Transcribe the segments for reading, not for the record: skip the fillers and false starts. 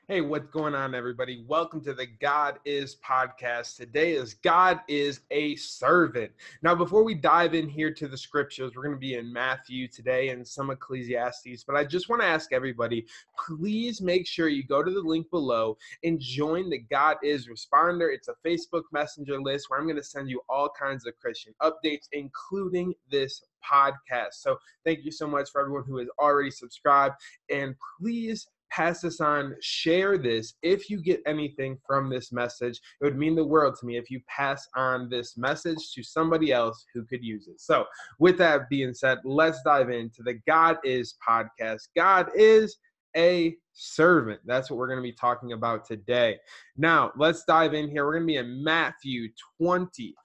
Hey, what's going on, everybody? Welcome to the God Is podcast. Today is God is a servant. Now, before we dive in here to the scriptures, we're going to be in Matthew today and some Ecclesiastes. But I just want to ask everybody, please make sure you go to the link below and join the God Is Responder. It's a Facebook Messenger list where I'm going to send you all kinds of Christian updates, including this podcast. So thank you so much for everyone who has already subscribed. And please pass this on, share this. If you get anything from this message, it would mean the world to me if you pass on this message to somebody else who could use it. So with that being said, let's dive into the God Is podcast. God is a servant. That's what we're going to be talking about today. Now, let's dive in here. We're going to be in Matthew 20,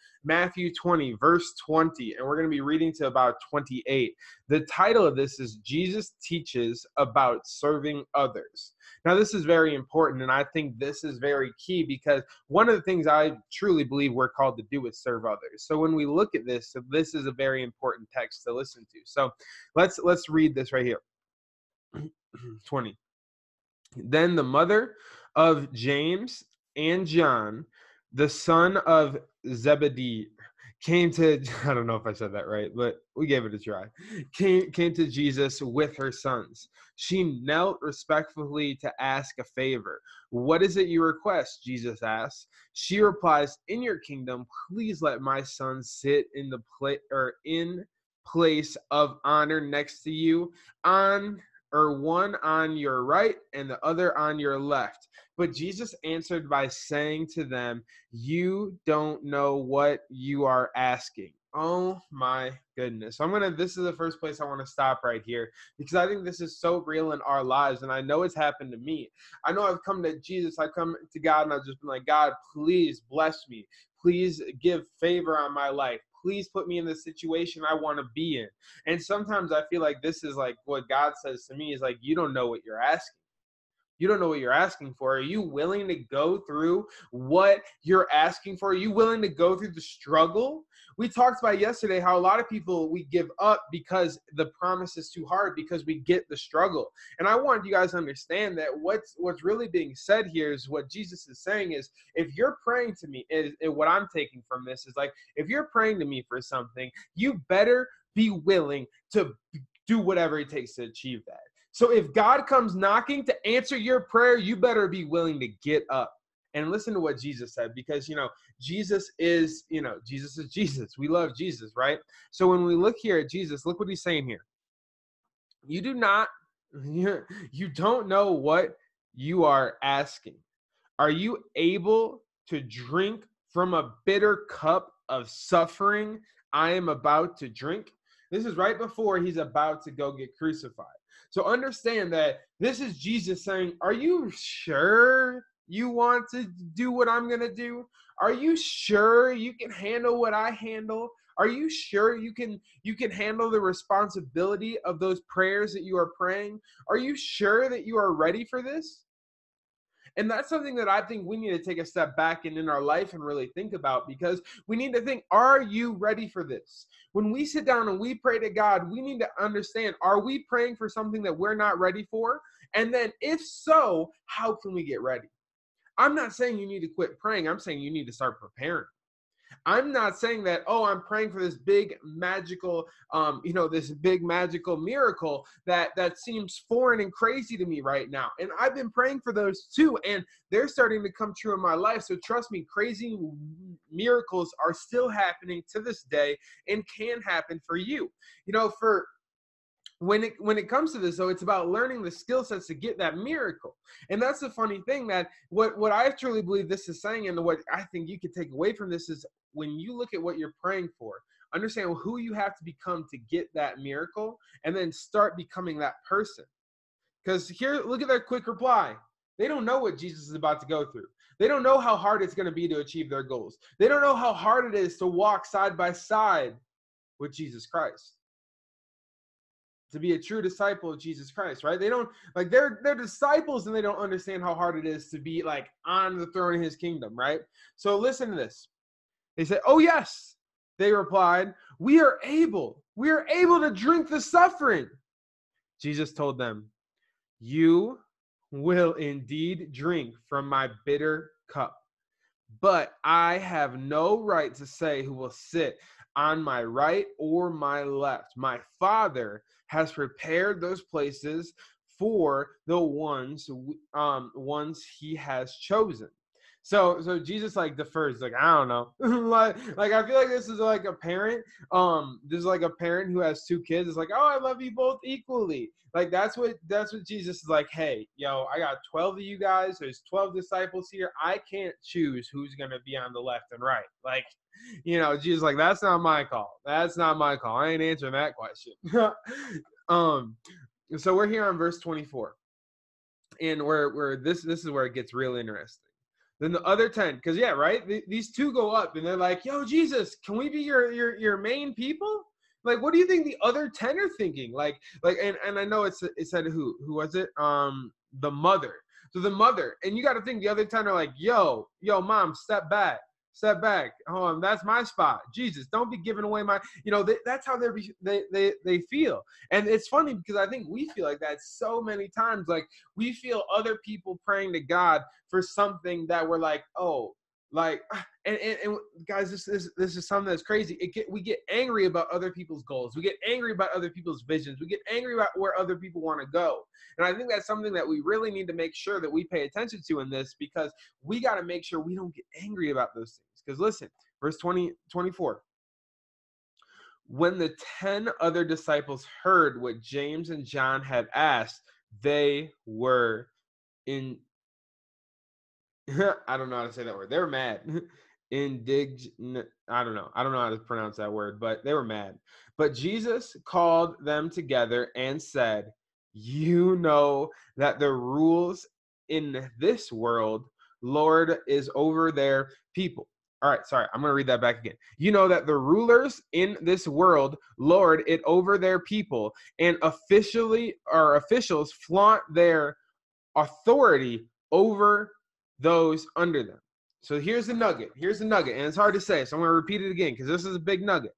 verse 20, and we're going to be reading to about 28. The title of this is Jesus Teaches About Serving Others. Now, this is very important, and I think this is very key because one of the things I truly believe we're called to do is serve others. So when we look at this, this is a very important text to listen to. So let's read this right here. 20. Then the mother of James and John, the son of Zebedee, came to, I don't know if I said that right, but we gave it a try, came to Jesus with her sons. She knelt respectfully to ask a favor. What is it you request? Jesus asked. She replies, in your kingdom, please let my son sit in the place of honor next to you, one on your right and the other on your left. But Jesus answered by saying to them, you don't know what you are asking. Oh my goodness. This is the first place I want to stop right here because I think this is so real in our lives. And I know it's happened to me. I know I've come to Jesus, I've come to God and I've just been like, God, please bless me. Please give favor on my life. Please put me in the situation I want to be in. And sometimes I feel like this is like what God says to me is like, you don't know what you're asking. You don't know what you're asking for. Are you willing to go through what you're asking for? Are you willing to go through the struggle? We talked about yesterday how a lot of people, we give up because the promise is too hard because we get the struggle. And I want you guys to understand that what's really being said here is what Jesus is saying is if you're praying to me, and what I'm taking from this is like, if you're praying to me for something, you better be willing to do whatever it takes to achieve that. So if God comes knocking to answer your prayer, you better be willing to get up and listen to what Jesus said because, Jesus is Jesus. We love Jesus, right? So when we look here at Jesus, look what he's saying here. You don't know what you are asking. Are you able to drink from a bitter cup of suffering I am about to drink? This is right before he's about to go get crucified. So understand that this is Jesus saying, are you sure you want to do what I'm going to do? Are you sure you can handle what I handle? Are you sure you can handle the responsibility of those prayers that you are praying? Are you sure that you are ready for this? And that's something that I think we need to take a step back and in our life and really think about because we need to think, are you ready for this? When we sit down and we pray to God, we need to understand, are we praying for something that we're not ready for? And then if so, how can we get ready? I'm not saying you need to quit praying. I'm saying you need to start preparing. I'm not saying that, oh, I'm praying for this big magical, this big magical miracle that seems foreign and crazy to me right now. And I've been praying for those too, and they're starting to come true in my life. So trust me, crazy miracles are still happening to this day and can happen for you. When it comes to this, though, it's about learning the skill sets to get that miracle. And that's the funny thing that what I truly believe this is saying, and what I think you could take away from this is when you look at what you're praying for, understand who you have to become to get that miracle, and then start becoming that person. Because here, look at their quick reply. They don't know what Jesus is about to go through. They don't know how hard it's going to be to achieve their goals. They don't know how hard it is to walk side by side with Jesus Christ, to be a true disciple of Jesus Christ, right? They don't like they're disciples and they don't understand how hard it is to be like on the throne of his kingdom, right? So listen to this. They said, "Oh yes," they replied, we are able to drink the suffering." Jesus told them, "You will indeed drink from my bitter cup. But I have no right to say who will sit on my right or my left. My Father has prepared those places for the ones he has chosen. So Jesus like defers, like, I don't know. like I feel like this is like a parent. This is like a parent who has two kids. It's like, oh, I love you both equally. Like that's what Jesus is like. Hey, yo, I got 12 of you guys. There's 12 disciples here. I can't choose who's gonna be on the left and right. Like, Jesus like, that's not my call. That's not my call. I ain't answering that question. So we're here on verse 24, and where this is where it gets real interesting. Then the other 10, because yeah, right, these two go up and they're like, yo, Jesus, can we be your main people? Like, what do you think the other 10 are thinking? And I know it said who was it? The mother. So the mother, and you got to think the other 10 are like, yo, mom, step back. That's my spot. Jesus, don't be giving away my, that's how they feel. And it's funny because I think we feel like that so many times. Like, we feel other people praying to God for something that we're like, oh, like, and guys, this is something that's crazy. We get angry about other people's goals. We get angry about other people's visions. We get angry about where other people want to go. And I think that's something that we really need to make sure that we pay attention to in this, because we got to make sure we don't get angry about those things. Because listen, verse 24. When the 10 other disciples heard what James and John had asked, they were in I don't know how to say that word. They were mad. I don't know how to pronounce that word, but they were mad. But Jesus called them together and said, you know that the rules in this world, Lord is over their people. All right, sorry, I'm going to read that back again. You know that the rulers in this world lord it over their people, and officials flaunt their authority over those under them. So here's the nugget. And it's hard to say, so I'm going to repeat it again because this is a big nugget.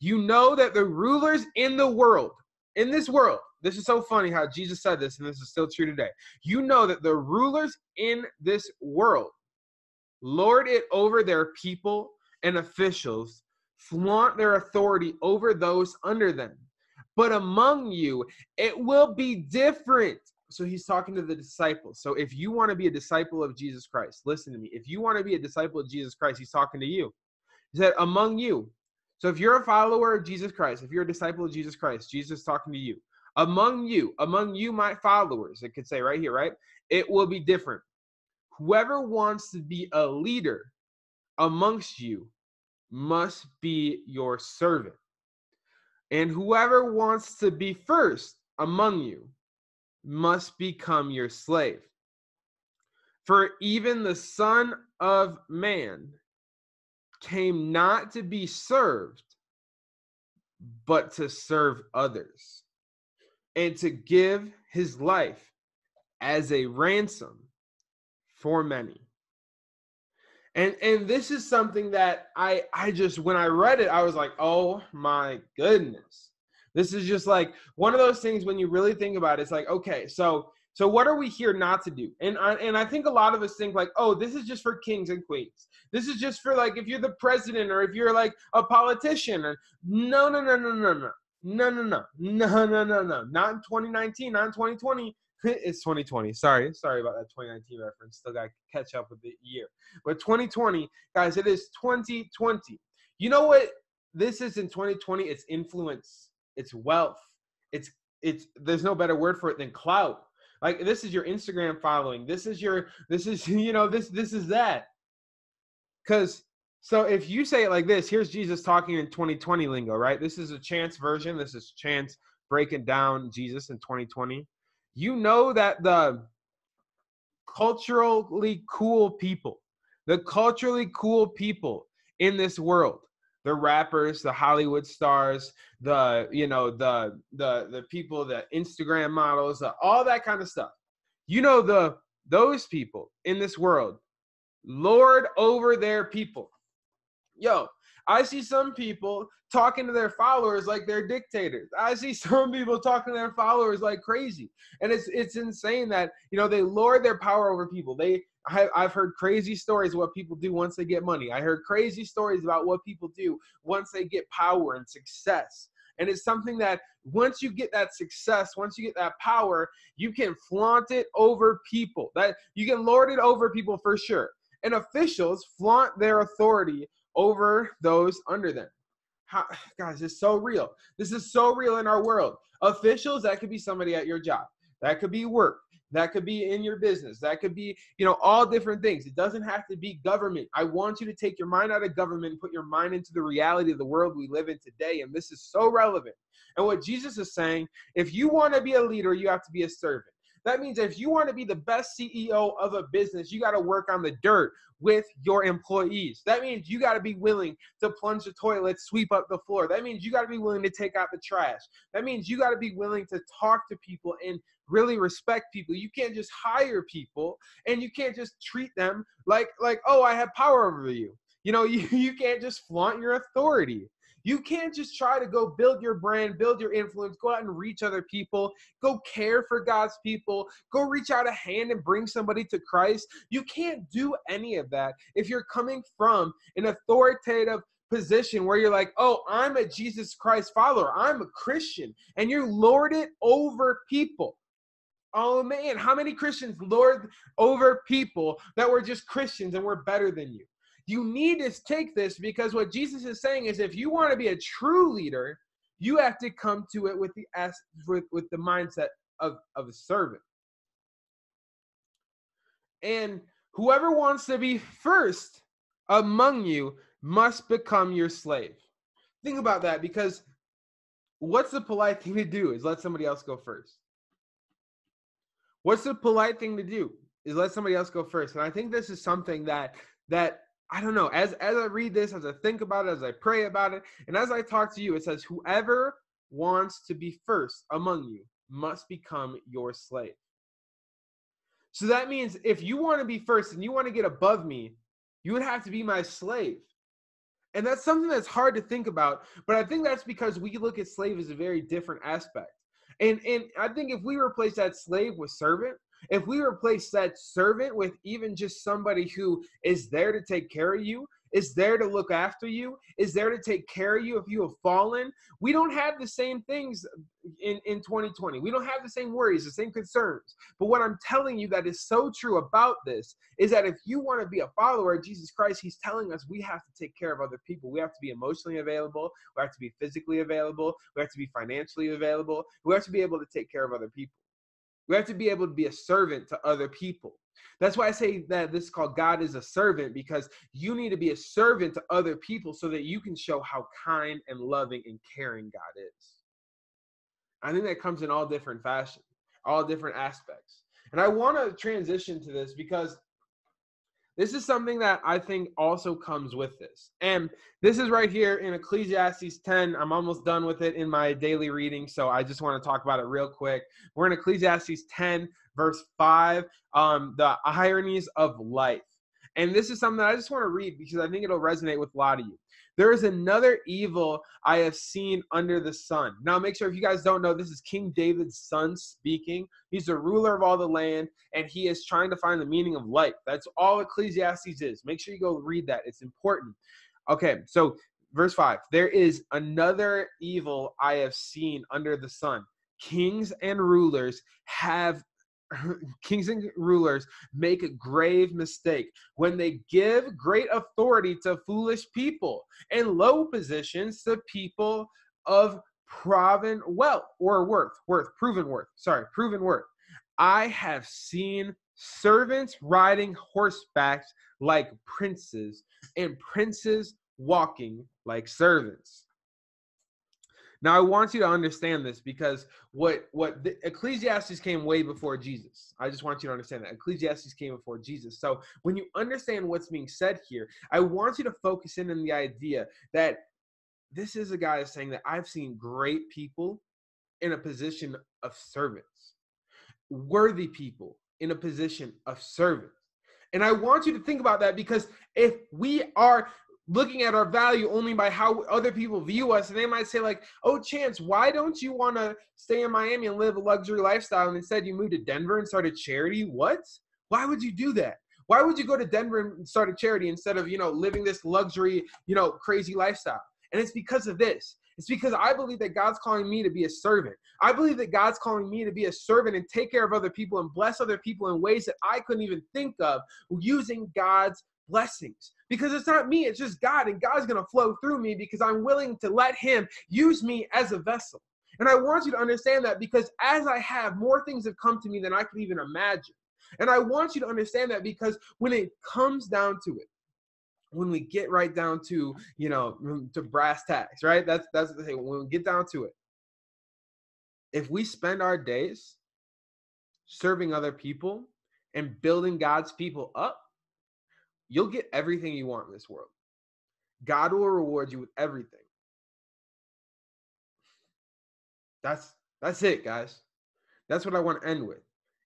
You know that the rulers in this world, this is so funny how Jesus said this, and this is still true today. You know that the rulers in this world lord it over their people, and officials flaunt their authority over those under them. But among you, it will be different. So he's talking to the disciples. So if you want to be a disciple of Jesus Christ, listen to me. If you want to be a disciple of Jesus Christ, he's talking to you. He said, among you. So if you're a follower of Jesus Christ, if you're a disciple of Jesus Christ, Jesus is talking to you. Among you, my followers, it could say right here, right? It will be different. Whoever wants to be a leader amongst you must be your servant. And whoever wants to be first among you must become your slave. For even the Son of Man came not to be served, but to serve others, and to give his life as a ransom for many. And this is something that I just, when I read it, I was like, oh my goodness. This is just like one of those things when you really think about it, it's like, okay, so what are we here not to do? And I think a lot of us think like, oh, this is just for kings and queens. This is just for like if you're the president or if you're like a politician. Or no. Not in 2019, not in 2020. It's 2020. Sorry about that 2019 reference. Still got to catch up with the year. But 2020, guys, it is 2020. You know what this is in 2020? It's influence. It's wealth. It's there's no better word for it than clout. Like, this is your Instagram following. This is this is that. Because so if you say it like this, here's Jesus talking in 2020 lingo, right? This is a Chance version. This is Chance breaking down Jesus in 2020. You know that the culturally cool people in this world, the rappers, the Hollywood stars, the people, the Instagram models, all that kind of stuff. You know, those people in this world lord over their people. Yo, I see some people talking to their followers like they're dictators. I see some people talking to their followers like crazy. And it's insane that, they lord their power over people. I've heard crazy stories of what people do once they get money. I heard crazy stories about what people do once they get power and success. And it's something that once you get that success, once you get that power, you can flaunt it over people. That you can lord it over people for sure. And officials flaunt their authority over those under them. Guys, it's so real. This is so real in our world. Officials, that could be somebody at your job. That could be work. That could be in your business. That could be, all different things. It doesn't have to be government. I want you to take your mind out of government and put your mind into the reality of the world we live in today. And this is so relevant. And what Jesus is saying, if you want to be a leader, you have to be a servant. That means if you want to be the best CEO of a business, you got to work on the dirt with your employees. That means you got to be willing to plunge the toilet, sweep up the floor. That means you got to be willing to take out the trash. That means you got to be willing to talk to people and really respect people. You can't just hire people, and you can't just treat them like, oh, I have power over you. You can't just flaunt your authority. You can't just try to go build your brand, build your influence, go out and reach other people, go care for God's people, go reach out a hand and bring somebody to Christ. You can't do any of that if you're coming from an authoritative position where you're like, oh, I'm a Jesus Christ follower, I'm a Christian, and you lord it over people. Oh man, how many Christians lord over people that were just Christians and were better than you? You need to take this, because what Jesus is saying is if you want to be a true leader, you have to come to it with the mindset of a servant. And whoever wants to be first among you must become your slave. Think about that, because what's the polite thing to do is let somebody else go first. What's the polite thing to do is let somebody else go first. And I think this is something that I don't know, as I read this, as I think about it, as I pray about it, and as I talk to you, it says, whoever wants to be first among you must become your slave. So that means if you want to be first and you want to get above me, you would have to be my slave. And that's something that's hard to think about, but I think that's because we look at slave as a very different aspect. And I think if we replace that slave with servant, if we replace that servant with even just somebody who is there to take care of you, is there to look after you, is there to take care of you if you have fallen, we don't have the same things in 2020. We don't have the same worries, the same concerns. But what I'm telling you that is so true about this is that if you want to be a follower of Jesus Christ, he's telling us we have to take care of other people. We have to be emotionally available. We have to be physically available. We have to be financially available. We have to be able to take care of other people. We have to be able to be a servant to other people. That's why I say that this is called God is a servant, because you need to be a servant to other people so that you can show how kind and loving and caring God is. I think that comes in all different fashions, all different aspects. And I want to transition to this because this is something that I think also comes with this. And this is right here in Ecclesiastes 10. I'm almost done with it in my daily reading, so I just want to talk about it real quick. We're in Ecclesiastes 10, verse 5, the ironies of life. And this is something that I just want to read because I think it'll resonate with a lot of you. There is another evil I have seen under the sun. Now, make sure, if you guys don't know, this is King David's son speaking. He's the ruler of all the land, and he is trying to find the meaning of life. That's all Ecclesiastes is. Make sure you go read that. It's important. Okay, so verse 5. There is another evil I have seen under the sun. Kings and rulers make a grave mistake when they give great authority to foolish people and low positions to people of proven worth. I have seen servants riding horsebacks like princes and princes walking like servants. Now, I want you to understand this because Ecclesiastes came way before Jesus. I just want you to understand that. Ecclesiastes came before Jesus. So when you understand what's being said here, I want you to focus in on the idea that this is a guy saying that I've seen great people in a position of servants, worthy people in a position of servants. And I want you to think about that, because if we are looking at our value only by how other people view us. And they might say like, oh, Chance, why don't you want to stay in Miami and live a luxury lifestyle and instead you moved to Denver and started charity? What? Why would you do that? Why would you go to Denver and start a charity instead of, living this luxury, crazy lifestyle? And it's because of this. It's because I believe that God's calling me to be a servant. I believe that God's calling me to be a servant and take care of other people and bless other people in ways that I couldn't even think of using God's blessings. Because it's not me, it's just God, and God's going to flow through me because I'm willing to let him use me as a vessel. And I want you to understand that, because as I have, more things have come to me than I could even imagine. And I want you to understand that, because when it comes down to it, when we get right down to, to brass tacks, right? That's the thing. When we get down to it, if we spend our days serving other people and building God's people up, you'll get everything you want in this world. God will reward you with everything. That's it, guys. That's what I want to end with.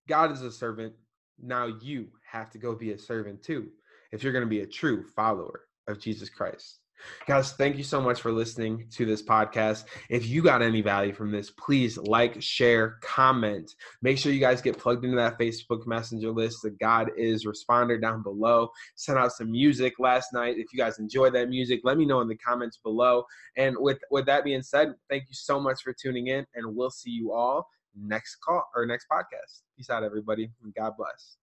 God is a servant. Now you have to go be a servant too, if you're going to be a true follower of Jesus Christ. Guys, thank you so much for listening to this podcast. If you got any value from this, please like, share, comment. Make sure you guys get plugged into that Facebook Messenger list. The God is Responder down below. Sent out some music last night. If you guys enjoyed that music, let me know in the comments below. And with that being said, thank you so much for tuning in, and we'll see you all next podcast. Peace out, everybody, and God bless.